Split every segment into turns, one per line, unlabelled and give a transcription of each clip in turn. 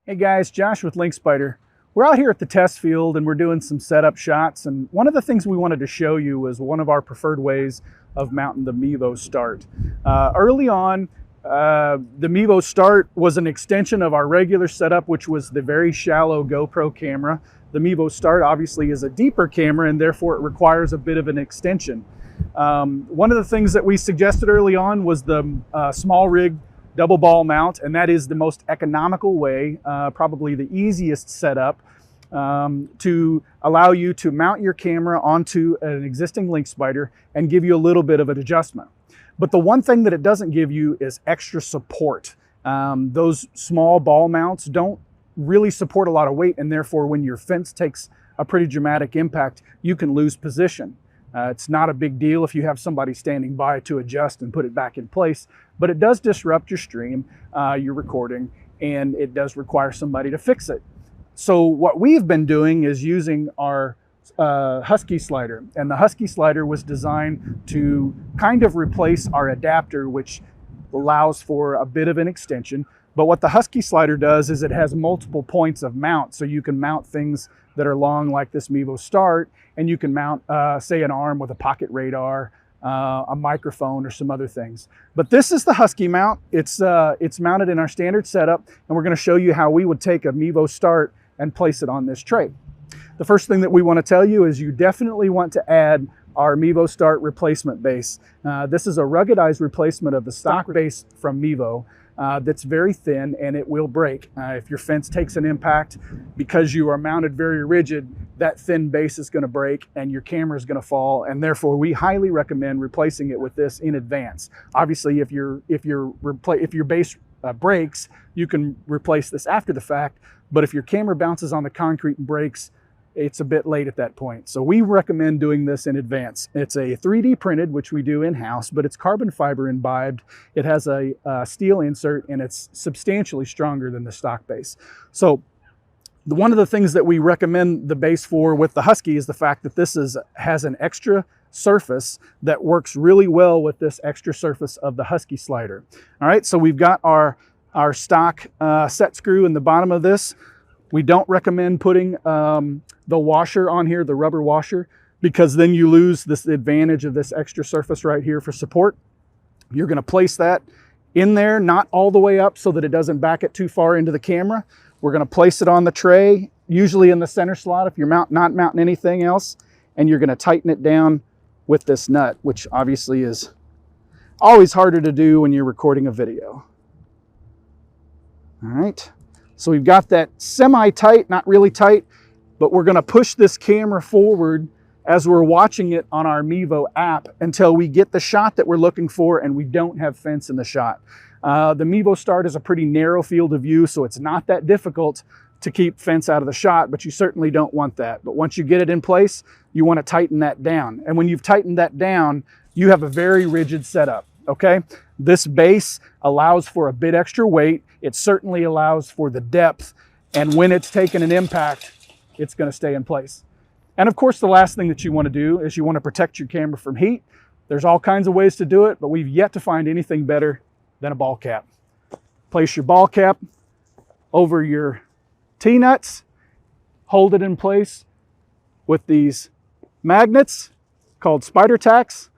Hey guys, Josh with LynkSpyder. We're out here at the test field and we're doing some setup shots, and one of the things we wanted to show you was one of our preferred ways of mounting the Mevo Start. Early on, the Mevo Start was an extension of our regular setup, which was the very shallow GoPro camera. The Mevo Start obviously is a deeper camera and therefore it requires a bit of an extension. One of the things that we suggested early on was the small rig double ball mount, and that is the most economical way, probably the easiest setup to allow you to mount your camera onto an existing LynkSpyder and give you a little bit of an adjustment. But the one thing that it doesn't give you is extra support. Those small ball mounts don't really support a lot of weight, and therefore when your fence takes a pretty dramatic impact, you can lose position. It's not a big deal if you have somebody standing by to adjust and put it back in place, but it does disrupt your stream, your recording, and it does require somebody to fix it. So what we've been doing is using our Husky slider, and the Husky slider was designed to kind of replace our adapter, which allows for a bit of an extension. But what the Husky slider does is it has multiple points of mount, so you can mount things that are long like this Mevo Start, and you can mount, say, an arm with a pocket radar, a microphone, or some other things. But this is the Husky mount. It's mounted in our standard setup, and we're going to show you how we would take a Mevo Start and place it on this tray. The first thing that we want to tell you is you definitely want to add our Mevo Start replacement base. This is a ruggedized replacement of the stock base from Mevo. That's very thin and it will break. If your fence takes an impact, because you are mounted very rigid, that thin base is going to break and your camera is going to fall, and therefore we highly recommend replacing it with this in advance. Obviously, if your base breaks, you can replace this after the fact, but if your camera bounces on the concrete and breaks, it's a bit late at that point. So we recommend doing this in advance. It's a 3D printed, which we do in-house, but it's carbon fiber imbibed. It has a steel insert and it's substantially stronger than the stock base. So one of the things that we recommend the base for with the Husky is the fact that this has an extra surface that works really well with this extra surface of the Husky slider. All right, so we've got our stock set screw in the bottom of this. We don't recommend putting the washer on here, the rubber washer, because then you lose this advantage of this extra surface right here for support. You're going to place that in there, not all the way up so that it doesn't back it too far into the camera. We're going to place it on the tray, usually in the center slot if you're not mounting anything else, and you're going to tighten it down with this nut, which obviously is always harder to do when you're recording a video. All right. So we've got that semi-tight, not really tight, but we're going to push this camera forward as we're watching it on our Mevo app until we get the shot that we're looking for and we don't have fence in the shot. The Mevo Start is a pretty narrow field of view, so it's not that difficult to keep fence out of the shot, but you certainly don't want that. But once you get it in place, you want to tighten that down. And when you've tightened that down, you have a very rigid setup. Okay, this base allows for a bit extra weight. It certainly allows for the depth, and when it's taken an impact, it's going to stay in place. And of course, the last thing that you want to do is you want to protect your camera from heat. There's all kinds of ways to do it, but we've yet to find anything better than a ball cap. Place your ball cap over your T-nuts, hold it in place with these magnets called spider tacks.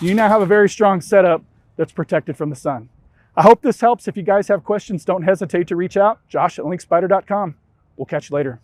You now have a very strong setup that's protected from the sun. I hope this helps. If you guys have questions, don't hesitate to reach out. Josh at LynkSpyder.com. We'll catch you later.